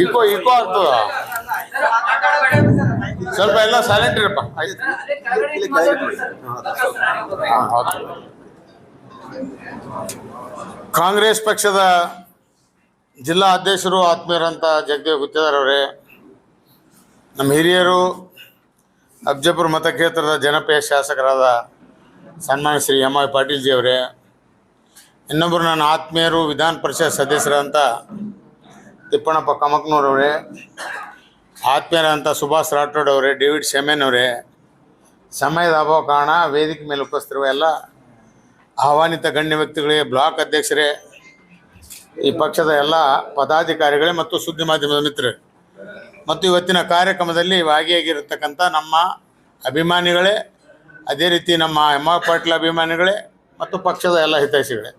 Eco ಆಗ್ತದ. ಸ್ವಲ್ಪ ಎಲ್ಲ ಸೈಲೆಂಟ್ ಇರಪ್ಪ. ಕಾಂಗ್ರೆಸ್ ಪಕ್ಷದ ಜಿಲ್ಲಾ ಅಧ್ಯಕ್ಷರು ಆತ್ಮೀಯರಂತ ಜಗದೇವ್ ಗುತ್ತೇದಾರ್ ಅವರೇ, ನಮ್ಮ ಹಿರಿಯರು ಅಫಜಲ್ಪುರ ಮತಕ್ಷೇತ್ರದ ಜನಪ್ರಿಯ ಶಾಸಕರಾದ ಸನ್ಮಾನ್ಯ ಶ್ರೀ ಎಂ.ವೈ. ಪಾಟೀಲ್ ಜಿ ಅವರೇ, ಇನ್ನೊಬ್ಬರು ನನ್ನ ಆತ್ಮೀಯರು ವಿಧಾನ ಪರಿಷತ್ ಸದಸ್ಯರಂತ ತಿಪ್ಪಣ್ಣಪ್ಪ ಕಮಕ್ನೂರವರೇ, ಆತ್ಮೀಯರಂತ ಸುಭಾಷ್ ರಾಠೋಡ್ ಅವರೇ, ಡೇವಿಡ್ ಶೆಮೆನ್ ಅವರೇ, ಸಮಯದ ಅಭಾವ ಕಾರಣ ವೇದಿಕೆ ಮೇಲೆ ಉಪಸ್ಥಿತಿರುವ ಎಲ್ಲ ಆಹ್ವಾನಿತ ಗಣ್ಯ ವ್ಯಕ್ತಿಗಳಿಗೆ, ಬ್ಲಾಕ್ ಅಧ್ಯಕ್ಷರೇ, ಈ ಪಕ್ಷದ ಎಲ್ಲ ಪದಾಧಿಕಾರಿಗಳೇ ಮತ್ತು ಸುದ್ದಿ ಮಾಧ್ಯಮದ ಮಿತ್ರರೇ ಮತ್ತು ಇವತ್ತಿನ ಕಾರ್ಯಕ್ರಮದಲ್ಲಿ ಭಾಗಿಯಾಗಿರತಕ್ಕಂಥ ನಮ್ಮ ಅಭಿಮಾನಿಗಳೇ, ಅದೇ ರೀತಿ ನಮ್ಮ ಎಂ.ವೈ. ಪಾಟೀಲ್ ಅಭಿಮಾನಿಗಳೇ ಮತ್ತು ಪಕ್ಷದ ಎಲ್ಲ ಹಿತೈಷಿಗಳೇ,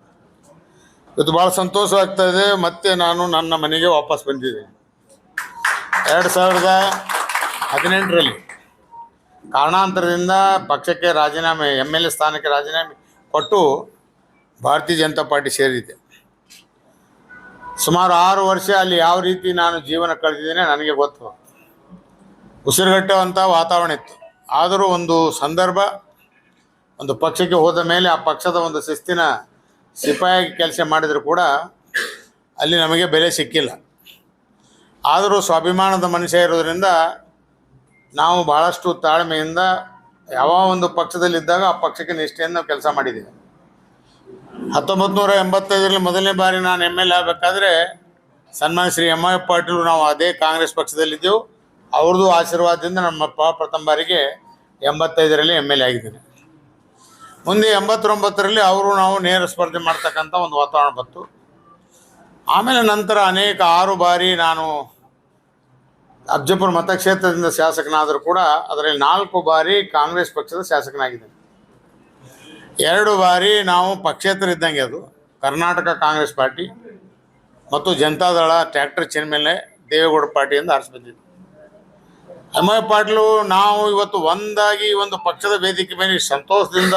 ಇವತ್ತು ಭಾಳ ಸಂತೋಷವಾಗ್ತಾಯಿದೆ. ಮತ್ತೆ ನಾನು ನನ್ನ ಮನೆಗೆ ವಾಪಸ್ ಬಂದಿದ್ದೀನಿ. 2018ರಲ್ಲಿ ಕಾರಣಾಂತರದಿಂದ ಪಕ್ಷಕ್ಕೆ ರಾಜೀನಾಮೆ, MLA ಸ್ಥಾನಕ್ಕೆ ರಾಜೀನಾಮೆ ಕೊಟ್ಟು ಭಾರತೀಯ ಜನತಾ ಪಾರ್ಟಿ ಸೇರಿದೆ. ಸುಮಾರು 6 ವರ್ಷ ಅಲ್ಲಿ ಯಾವ ರೀತಿ ನಾನು ಜೀವನ ಕಳೆದಿದ್ದೇನೆ ನನಗೆ ಗೊತ್ತು. ಉಸಿರುಗಟ್ಟುವಂಥ ವಾತಾವರಣ ಇತ್ತು. ಆದರೂ ಒಂದು ಸಂದರ್ಭ, ಒಂದು ಪಕ್ಷಕ್ಕೆ ಹೋದ ಮೇಲೆ ಆ ಪಕ್ಷದ ಒಂದು ಶಿಸ್ತಿನ ಸಿಪಾಯಿಯಾಗಿ ಕೆಲಸ ಮಾಡಿದರೂ ಕೂಡ ಅಲ್ಲಿ ನಮಗೆ ಬೆಲೆ ಸಿಕ್ಕಿಲ್ಲ. ಆದರೂ ಸ್ವಾಭಿಮಾನದ ಮನುಷ್ಯ ಇರೋದರಿಂದ ನಾವು ಭಾಳಷ್ಟು ತಾಳ್ಮೆಯಿಂದ ಯಾವ ಒಂದು ಪಕ್ಷದಲ್ಲಿದ್ದಾಗ ಆ ಪಕ್ಷಕ್ಕೆ ನಿಷ್ಠೆಯಿಂದ ನಾವು ಕೆಲಸ ಮಾಡಿದ್ದೀವಿ. 1985ರಲ್ಲಿ ಮೊದಲನೇ ಬಾರಿ ನಾನು MLA ಆಗಬೇಕಾದ್ರೆ ಸನ್ಮಾನ್ಯ ಶ್ರೀ ಎಂ.ವೈ. ಪಾಟೀಲ್ ನಾವು ಅದೇ ಕಾಂಗ್ರೆಸ್ ಪಕ್ಷದಲ್ಲಿದ್ದೆವು. ಅವ್ರದ್ದು ಆಶೀರ್ವಾದದಿಂದ ನಮ್ಮಪ್ಪ ಪ್ರಥಮ ಬಾರಿಗೆ 85ರಲ್ಲಿ MLA ಆಗಿದ್ದೇನೆ. ಮುಂದೆ 89ರಲ್ಲಿ ಅವರು ನಾವು ನೇರ ಸ್ಪರ್ಧೆ ಮಾಡ್ತಕ್ಕಂಥ ಒಂದು ವಾತಾವರಣ ಬಂತು. ಆಮೇಲೆ ನಂತರ ಅನೇಕ 6 ಬಾರಿ ನಾನು ಅಫಜಲ್ಪುರ ಮತಕ್ಷೇತ್ರದಿಂದ ಶಾಸಕನಾದರೂ ಕೂಡ ಅದರಲ್ಲಿ 4 ಬಾರಿ ಕಾಂಗ್ರೆಸ್ ಪಕ್ಷದ ಶಾಸಕನಾಗಿದ್ದೇನೆ. 2 ಬಾರಿ ನಾವು ಪಕ್ಷೇತರ ಇದ್ದಂಗೆ, ಅದು ಕರ್ನಾಟಕ ಕಾಂಗ್ರೆಸ್ ಪಾರ್ಟಿ ಮತ್ತು ಜನತಾದಳ ಟ್ರ್ಯಾಕ್ಟರ್ ಚಿನ್ಮೇಲೆ ದೇವೇಗೌಡ ಪಾರ್ಟಿಯಿಂದ ಆರಿಸಿ ಬಂದಿದ್ದೆ. ಎಂ.ವೈ. ಪಾಟೀಲು ನಾವು ಇವತ್ತು ಒಂದಾಗಿ ಒಂದು ಪಕ್ಷದ ವೇದಿಕೆ ಮೇಲೆ ಸಂತೋಷದಿಂದ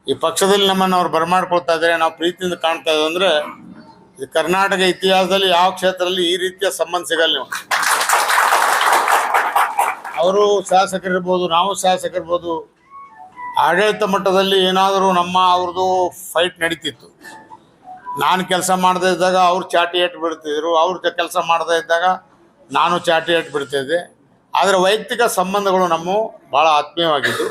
ಈ ಪಕ್ಷದಲ್ಲಿ ನಮ್ಮನ್ನು ಅವ್ರು ಬರಮಾಡ್ಕೊಳ್ತಾ ಇದ್ದಾರೆ, ನಾವು ಪ್ರೀತಿಯಿಂದ ಕಾಣ್ತಾ ಇದ್ದೀವಿ. ಅಂದರೆ ಇದು ಕರ್ನಾಟಕ ಇತಿಹಾಸದಲ್ಲಿ ಯಾವ ಕ್ಷೇತ್ರದಲ್ಲಿ ಈ ರೀತಿಯ ಸಂಬಂಧ ಸಿಗಲ್ಲ. ನೀವು ಅವರು ಶಾಸಕರಿರ್ಬೋದು, ನಾವು ಶಾಸಕರಿರ್ಬೋದು, ಆಡಳಿತ ಮಟ್ಟದಲ್ಲಿ ಏನಾದರೂ ಅವ್ರದ್ದು ಫೈಟ್ ನಡೀತಿತ್ತು. ನಾನು ಕೆಲಸ ಮಾಡದೇ ಇದ್ದಾಗ ಅವ್ರು ಚಾಟಿ ಏಟು ಬಿಡ್ತಿದ್ರು, ಅವ್ರ ಕೆಲಸ ಮಾಡದೇ ಇದ್ದಾಗ ನಾನು ಚಾಟಿ ಏಟು ಬಿಡ್ತಿದ್ದೆ. ಆದರೆ ವೈಯಕ್ತಿಕ ಸಂಬಂಧಗಳು ನಮ್ಮ ಭಾಳ ಆತ್ಮೀಯವಾಗಿದ್ದು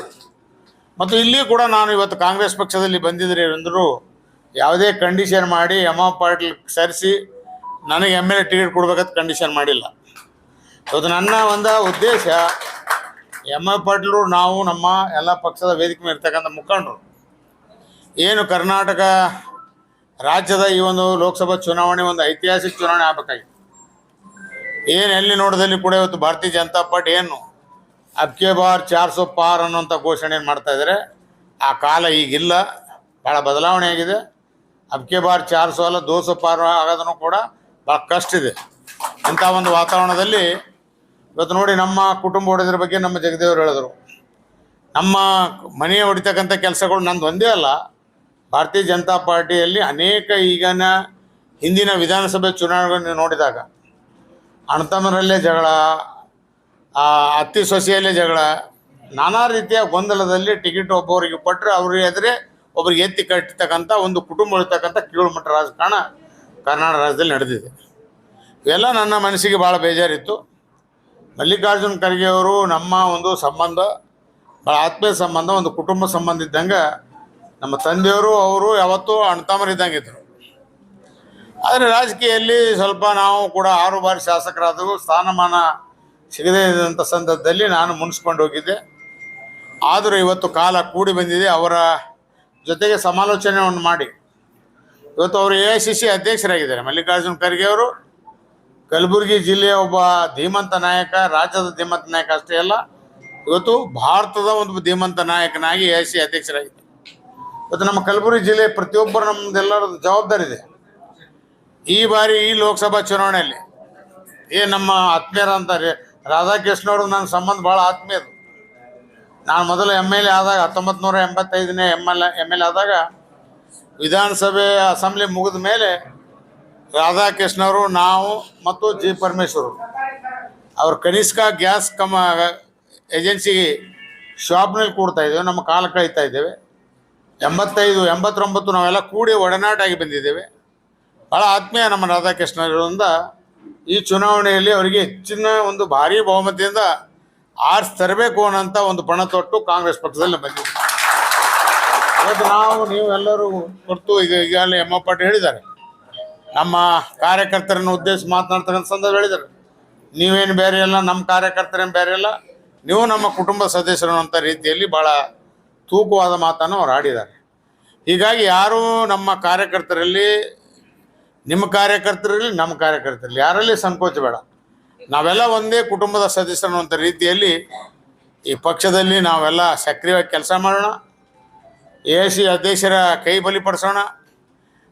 ಮತ್ತು ಇಲ್ಲಿ ಕೂಡ ನಾನು ಇವತ್ತು ಕಾಂಗ್ರೆಸ್ ಪಕ್ಷದಲ್ಲಿ ಬಂದಿದ್ದರೆ ಎಂದರೂ ಯಾವುದೇ ಕಂಡೀಷನ್ ಮಾಡಿ ಎಂ.ವೈ. ಪಾಟೀಲ್ ಸರಿಸಿ ನನಗೆ MLA ಟಿಕೆಟ್ ಕೊಡ್ಬೇಕಂತ ಕಂಡೀಷನ್ ಮಾಡಿಲ್ಲ. ಇವತ್ತು ನನ್ನ ಒಂದು ಉದ್ದೇಶ, ಎಂ.ವೈ. ಪಾಟೀಲರು ನಾವು ನಮ್ಮ ಎಲ್ಲ ಪಕ್ಷದ ವೇದಿಕೆ ಮೇಲೆ ಇರ್ತಕ್ಕಂಥ ಮುಖಂಡರು ಏನು ಕರ್ನಾಟಕ ರಾಜ್ಯದ ಈ ಒಂದು ಲೋಕಸಭಾ ಚುನಾವಣೆ ಒಂದು ಐತಿಹಾಸಿಕ ಚುನಾವಣೆ ಆಗಬೇಕಾಗಿತ್ತು. ಏನು ಎಲ್ಲಿ ನೋಡೋದಲ್ಲಿ ಕೂಡ ಇವತ್ತು ಭಾರತೀಯ ಜನತಾ ಪಾರ್ಟಿ ಏನು ಅಬ್ಕೆ ಬಾರ್ 400 ಪಾರ್ ಅನ್ನೋಂಥ ಘೋಷಣೆಯನ್ನು ಮಾಡ್ತಾಯಿದ್ದಾರೆ. ಆ ಕಾಲ ಈಗಿಲ್ಲ, ಭಾಳ ಬದಲಾವಣೆ ಆಗಿದೆ. ಅಬ್ಕೆ ಬಾರ್ 400 ಅಲ್ಲ 200 ಪಾರ್ ಆಗೋದನ್ನು ಕೂಡ ಭಾಳ ಕಷ್ಟ ಇದೆ. ಅಂಥ ಒಂದು ವಾತಾವರಣದಲ್ಲಿ ಇವತ್ತು ನೋಡಿ, ನಮ್ಮ ಕುಟುಂಬ ಹೊಡೆದ್ರ ಬಗ್ಗೆ ನಮ್ಮ ಜಗದೇವರು ಹೇಳಿದರು. ನಮ್ಮ ಮನೆ ಹೊಡಿತಕ್ಕಂಥ ಕೆಲಸಗಳು ನಂದು ಒಂದೇ ಅಲ್ಲ, ಭಾರತೀಯ ಜನತಾ ಪಾರ್ಟಿಯಲ್ಲಿ ಅನೇಕ ಈಗಿನ ಹಿಂದಿನ ವಿಧಾನಸಭೆ ಚುನಾವಣೆಗಳನ್ನು ನೋಡಿದಾಗ ಅಣ್ಣತಮ್ಮರಲ್ಲೇ ಜಗಳ, ಅತ್ತಿ ಸೊಸೆಯಲ್ಲೇ ಜಗಳ, ನಾನಾ ರೀತಿಯ ಗೊಂದಲದಲ್ಲಿ ಟಿಕೆಟ್ ಒಬ್ಬರಿಗೆ ಕೊಟ್ಟರೆ ಅವ್ರಿಗೆ ಎದುರೇ ಒಬ್ರಿಗೆ ಎತ್ತಿ ಕಟ್ಟತಕ್ಕಂಥ ಒಂದು ಕುಟುಂಬ ಇರ್ತಕ್ಕಂಥ ಕೀಳುಮಟ್ಟ ರಾಜಕಾರಣ ಕರ್ನಾಟಕ ರಾಜ್ಯದಲ್ಲಿ ನಡೆದಿದೆ. ಇವೆಲ್ಲ ನನ್ನ ಮನಸ್ಸಿಗೆ ಭಾಳ ಬೇಜಾರಿತ್ತು. ಮಲ್ಲಿಕಾರ್ಜುನ ಖರ್ಗೆ ಅವರು ನಮ್ಮ ಒಂದು ಸಂಬಂಧ ಭಾಳ ಆತ್ಮೀಯ ಸಂಬಂಧ, ಒಂದು ಕುಟುಂಬ ಸಂಬಂಧ ಇದ್ದಂಗೆ. ನಮ್ಮ ತಂದೆಯವರು ಅವರು ಯಾವತ್ತೂ ಅಣ್ಣತಮ್ಮರಿದ್ದಂಗಿದ್ದರು. ಆದರೆ ರಾಜಕೀಯದಲ್ಲಿ ಸ್ವಲ್ಪ ನಾವು ಕೂಡ 6 ಬಾರಿ ಶಾಸಕರಾದವು, ಸ್ಥಾನಮಾನ ಸಿಗದೇ ಇದ್ದಂಥ ಸಂದರ್ಭದಲ್ಲಿ ನಾನು ಮುನ್ಸ್ಕೊಂಡು ಹೋಗಿದ್ದೆ. ಆದರೂ ಇವತ್ತು ಕಾಲ ಕೂಡಿ ಬಂದಿದೆ. ಅವರ ಜೊತೆಗೆ ಸಮಾಲೋಚನೆಯನ್ನು ಮಾಡಿ ಇವತ್ತು ಅವರು AICC ಅಧ್ಯಕ್ಷರಾಗಿದ್ದಾರೆ. ಮಲ್ಲಿಕಾರ್ಜುನ ಖರ್ಗೆ ಅವರು ಕಲಬುರಗಿ ಜಿಲ್ಲೆಯ ಒಬ್ಬ ಧೀಮಂತ ನಾಯಕ, ರಾಜ್ಯದ ಧೀಮಂತ ನಾಯಕ ಅಷ್ಟೇ ಅಲ್ಲ, ಇವತ್ತು ಭಾರತದ ಒಂದು ಧೀಮಂತ ನಾಯಕನಾಗಿ AICC ಅಧ್ಯಕ್ಷರಾಗಿದ್ದಾರೆ. ಇವತ್ತು ನಮ್ಮ ಕಲಬುರಗಿ ಜಿಲ್ಲೆ ಪ್ರತಿಯೊಬ್ಬರು ನಮ್ಮದೆಲ್ಲರ ಜವಾಬ್ದಾರಿ ಇದೆ. ಈ ಬಾರಿ ಈ ಲೋಕಸಭಾ ಚುನಾವಣೆಯಲ್ಲಿ ನಮ್ಮ ಆತ್ಮೀಯರಂತ ರಾಧಾಕೃಷ್ಣವರು ನನ್ನ ಸಂಬಂಧ ಭಾಳ ಆತ್ಮೀಯರು. ನಾನು ಮೊದಲು MLA ಆದಾಗ 1985ನೇ MLA ಆದಾಗ ವಿಧಾನಸಭೆ ಅಸೆಂಬ್ಲಿ ಮುಗಿದ ಮೇಲೆ ರಾಧಾಕೃಷ್ಣ ಅವರು, ನಾವು ಮತ್ತು ಜಿ ಪರಮೇಶ್ವರು ಅವ್ರ ಕನಿಷ್ಕ ಗ್ಯಾಸ್ ಏಜೆನ್ಸಿಗೆ ಶಾಪ್ನಲ್ಲಿ ಕೂಡ್ತಾ ಇದ್ದೇವೆ. ನಮ್ಮ ಕಾಲ ಕಳೀತಾ ಇದ್ದೇವೆ. 85, 89 ನಾವೆಲ್ಲ ಕೂಡಿ ಒಡನಾಟ ಆಗಿ ಬಂದಿದ್ದೇವೆ. ಭಾಳ ಆತ್ಮೀಯ ನಮ್ಮ ರಾಧಾಕೃಷ್ಣ ಇರೋದ್ರಿಂದ ಈ ಚುನಾವಣೆಯಲ್ಲಿ ಅವರಿಗೆ ಹೆಚ್ಚಿನ ಒಂದು ಭಾರಿ ಬಹುಮತದಿಂದ ಆರಿಸಿ ತರಬೇಕು ಅನ್ನೋಂಥ ಒಂದು ಪಣ ತೊಟ್ಟು ಕಾಂಗ್ರೆಸ್ ಪಕ್ಷದಲ್ಲಿ ಬಂದಿದೆ. ಇವತ್ತು ನೀವು ಎಲ್ಲರೂ ಕೊಟ್ಟು ಈಗಾಗಲೇ ಎಮ್ಮ ಪಾಟೀಲ್ ಹೇಳಿದ್ದಾರೆ, ನಮ್ಮ ಕಾರ್ಯಕರ್ತರನ್ನು ಉದ್ದೇಶಿಸಿ ಮಾತನಾಡ್ತಕ್ಕಂಥ ಸಂದರ್ಭ ಹೇಳಿದ್ದಾರೆ, ನೀವೇನು ಬೇರೆ ಇಲ್ಲ, ನಮ್ಮ ಕಾರ್ಯಕರ್ತರೇನು ಬೇರೆ ಇಲ್ಲ, ನೀವು ನಮ್ಮ ಕುಟುಂಬ ಸದಸ್ಯರು ಅಂತ ರೀತಿಯಲ್ಲಿ ಭಾಳ ತೂಕವಾದ ಮಾತನ್ನು ಅವ್ರು ಆಡಿದ್ದಾರೆ. ಹೀಗಾಗಿ ಯಾರೂ ನಮ್ಮ ಕಾರ್ಯಕರ್ತರಲ್ಲಿ, ನಿಮ್ಮ ಕಾರ್ಯಕರ್ತರಲ್ಲಿ, ನಮ್ಮ ಕಾರ್ಯಕರ್ತರಲ್ಲಿ ಯಾರಲ್ಲಿ ಸಂಕೋಚ ಬೇಡ. ನಾವೆಲ್ಲ ಒಂದೇ ಕುಟುಂಬದ ಸದಸ್ಯರು ಅಂತ ರೀತಿಯಲ್ಲಿ ಈ ಪಕ್ಷದಲ್ಲಿ ನಾವೆಲ್ಲ ಸಕ್ರಿಯವಾಗಿ ಕೆಲಸ ಮಾಡೋಣ. AC ಅಧ್ಯಕ್ಷರ ಕೈ ಬಲಿಪಡಿಸೋಣ.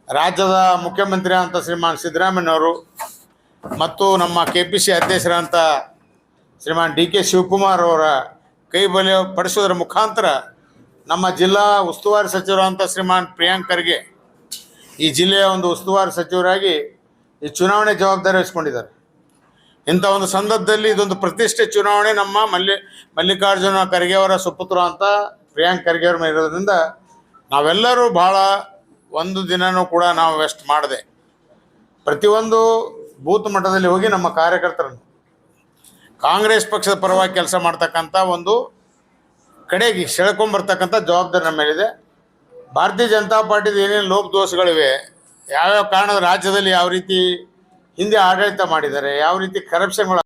ರಾಜ್ಯದ ಮುಖ್ಯಮಂತ್ರಿ ಅಂತ ಶ್ರೀಮಾನ್ ಸಿದ್ದರಾಮಯ್ಯನವರು ಮತ್ತು ನಮ್ಮ KPC ಅಧ್ಯಕ್ಷರಂತ ಶ್ರೀಮಾನ್ DK ಶಿವಕುಮಾರ್ ಅವರ ಕೈ ಬಲಿ ಪಡಿಸೋದ್ರ ಮುಖಾಂತರ ನಮ್ಮ ಜಿಲ್ಲಾ ಉಸ್ತುವಾರಿ ಸಚಿವರು ಅಂತ ಶ್ರೀಮಾನ್ ಪ್ರಿಯಾಂಕ್ ಖರ್ಗೆ ಈ ಜಿಲ್ಲೆಯ ಒಂದು ಉಸ್ತುವಾರಿ ಸಚಿವರಾಗಿ ಈ ಚುನಾವಣೆ ಜವಾಬ್ದಾರಿ ವಹಿಸ್ಕೊಂಡಿದ್ದಾರೆ. ಇಂಥ ಒಂದು ಸಂದರ್ಭದಲ್ಲಿ ಇದೊಂದು ಪ್ರತಿಷ್ಠೆ ಚುನಾವಣೆ. ನಮ್ಮ ಮಲ್ಲಿಕಾರ್ಜುನ ಖರ್ಗೆ ಅವರ ಸುಪುತ್ರ ಅಂತ ಪ್ರಿಯಾಂಕ್ ಖರ್ಗೆ ಅವ್ರ ಮೇಲೆ ಇರೋದ್ರಿಂದ ನಾವೆಲ್ಲರೂ ಭಾಳ ಒಂದು ದಿನವೂ ಕೂಡ ನಾವು ವೆಸ್ಟ್ ಮಾಡದೆ ಪ್ರತಿಯೊಂದು ಬೂತ್ ಮಟ್ಟದಲ್ಲಿ ಹೋಗಿ ನಮ್ಮ ಕಾರ್ಯಕರ್ತರನ್ನು ಕಾಂಗ್ರೆಸ್ ಪಕ್ಷದ ಪರವಾಗಿ ಕೆಲಸ ಮಾಡ್ತಕ್ಕಂಥ ಒಂದು ಕಡೆಗೆ ಸೆಳ್ಕೊಂಬರ್ತಕ್ಕಂಥ ಜವಾಬ್ದಾರಿ ನಮ್ಮ ಮೇಲಿದೆ. ಭಾರತೀಯ ಜನತಾ ಪಾರ್ಟಿದು ಏನೇನು ಲೋಪದೋಷಗಳಿವೆ, ಯಾವ್ಯಾವ ಕಾರಣದ ರಾಜ್ಯದಲ್ಲಿ ಯಾವ ರೀತಿ ಹಿಂದೆ ಆಡಳಿತ ಮಾಡಿದ್ದಾರೆ, ಯಾವ ರೀತಿ ಕರಪ್ಷನ್ಗಳು